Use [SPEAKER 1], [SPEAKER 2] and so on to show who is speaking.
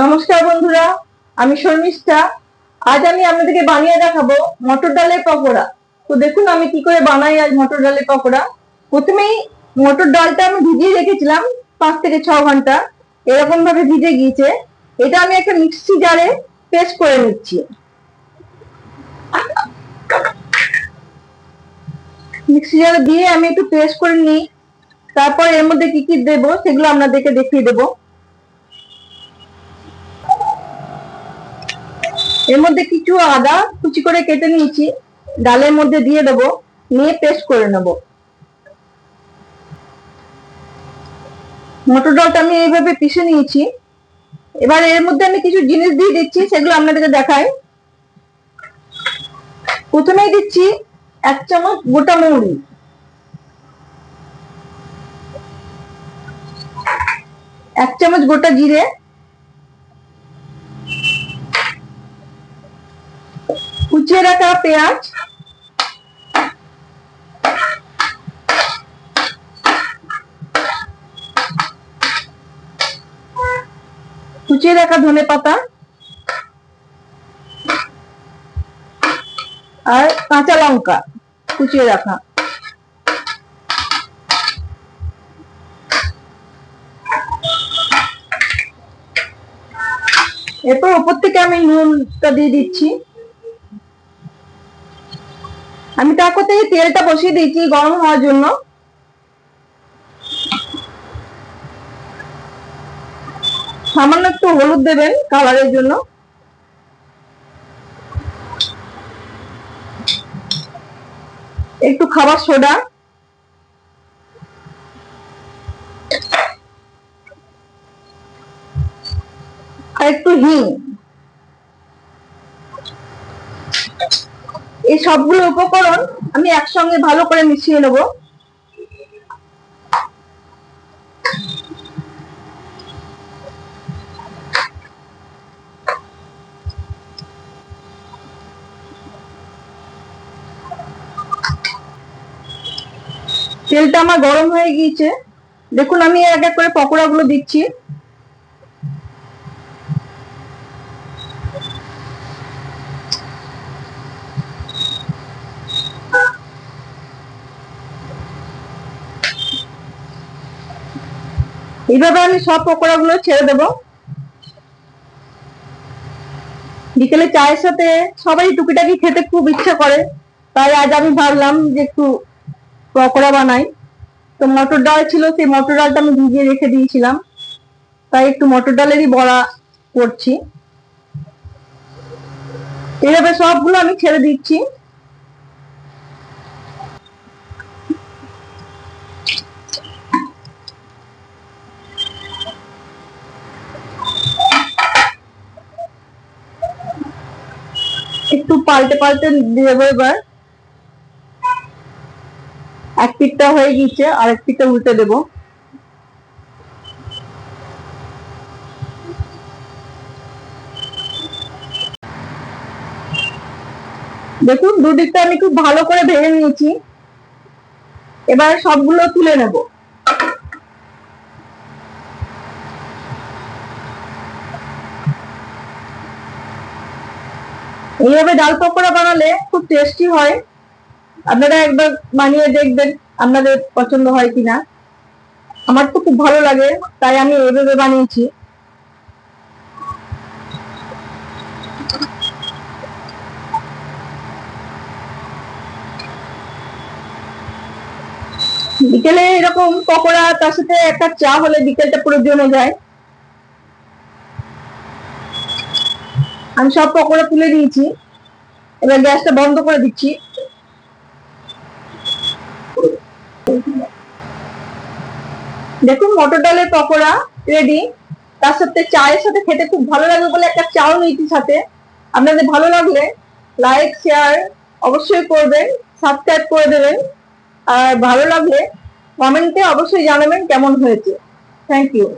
[SPEAKER 1] নমস্কার বন্ধুরা, আমি শর্মিষ্ঠা। আজ আমি আপনাদেরকে বানিয়ে দেখাবো মটর ডালের পকোড়া। তো দেখুন আমি কি করে বানাই আজ মটর ডালের পকোড়া। প্রথমেই মটর ডালটা আমি ভিজিয়ে রেখেছিলাম 5 থেকে 6 ঘন্টা, এরকম ভাবে ভিজে গিয়েছে। এটা আমি একটা মিক্সি জারে পেস্ট করে নিচ্ছি। মিক্সি জারে দিয়ে আমি একটু পেস্ট করে নিই। তারপর এর মধ্যে কি কি দেবো সেগুলো আপনাদেরকে দেখিয়ে দেবো। এর মধ্যে কিছু আদা কুচি করে কেটে নিয়েছি, ডালের মধ্যে দিয়ে দেবো, নিয়ে পেস্ট করে নেব। মটর ডালটা আমি এইভাবে পিষে নিয়েছি। এবার এর মধ্যে আমি কিছু জিনিস দিয়ে দিচ্ছি, সেগুলো আপনাদেরকে দেখাই। প্রথমেই দিচ্ছি 1 চামচ গোটা মৌরি, 1 চামচ গোটা জিরে, কুচিয়ে রাখা পেঁয়াজ, কুচিয়ে রাখা ধনে পাতা আর কাঁচা লঙ্কা কুচিয়ে রাখা। এরপর উপর থেকে আমি নুনটা দিয়ে দিচ্ছি। আমি তারপর থেকে তেলটা বসিয়ে দিয়েছি গরম হওয়ার জন্য। সামান্য একটু হলুদ দেবেন কালারের জন্য। একটু খাবার সোডা, আর একটু হিং। এই সবগুলো উপকরণ আমি একসঙ্গে ভালো করে মিশিয়ে নেব। তেলটা আমার গরম হয়ে গিয়েছে। দেখুন আমি এক এক করে পকোড়া গুলো দিচ্ছি। এইভাবে আমি সব পকোড়া গুলো ছেড়ে দেবো। বিকেলে চায়ের সাথে সবাই টুকিটাকি খেতে খুব ইচ্ছা করে, তাই আজ আমি ভাবলাম যে একটু পকোড়া বানাই। তো মটর ডাল ছিল, সেই মটর ডালটা আমি ভিজিয়ে রেখে দিয়েছিলাম, তাই একটু মটর ডালেরই বড়া করছি। এইভাবে সবগুলো আমি ছেড়ে দিচ্ছি। একটু পাল্টে পাল্টে দেবো। এবার এক পিঠটা হয়ে গিয়েছে, আরেক পিঠটা উল্টে দেবো। দেখুন দুদিকটা আমি খুব ভালো করে ভেজে নিয়েছি। এবার সবগুলো তুলে নেব। এইভাবে ডাল পকোড়া বানালে খুব টেস্টি হয়। আপনারা একবার বানিয়ে দেখবেন আপনাদের পছন্দ হয় কিনা। আমার তো খুব ভালো লাগে, তাই আমি এইভাবে বানিয়েছি। বিকেলে এরকম পকোড়া তার সাথে একটা চা হলে বিকেলটা পুরো জমে যায়। আমি সব পকোড়া তুলে দিয়েছি। এবার গ্যাসটা বন্ধ করে দিচ্ছি। দেখুন মটর ডালের পকোড়া রেডি। তার সাথে চায়ের সাথে খেতে খুব ভালো লাগবে বলে একটা চাও নিয়েছি সাথে। আপনাদের ভালো লাগলে লাইক শেয়ার অবশ্যই করবেন, সাবস্ক্রাইব করে দেবেন। আর ভালো লাগলে কমেন্টে অবশ্যই জানাবেন কেমন হয়েছে। Thank you.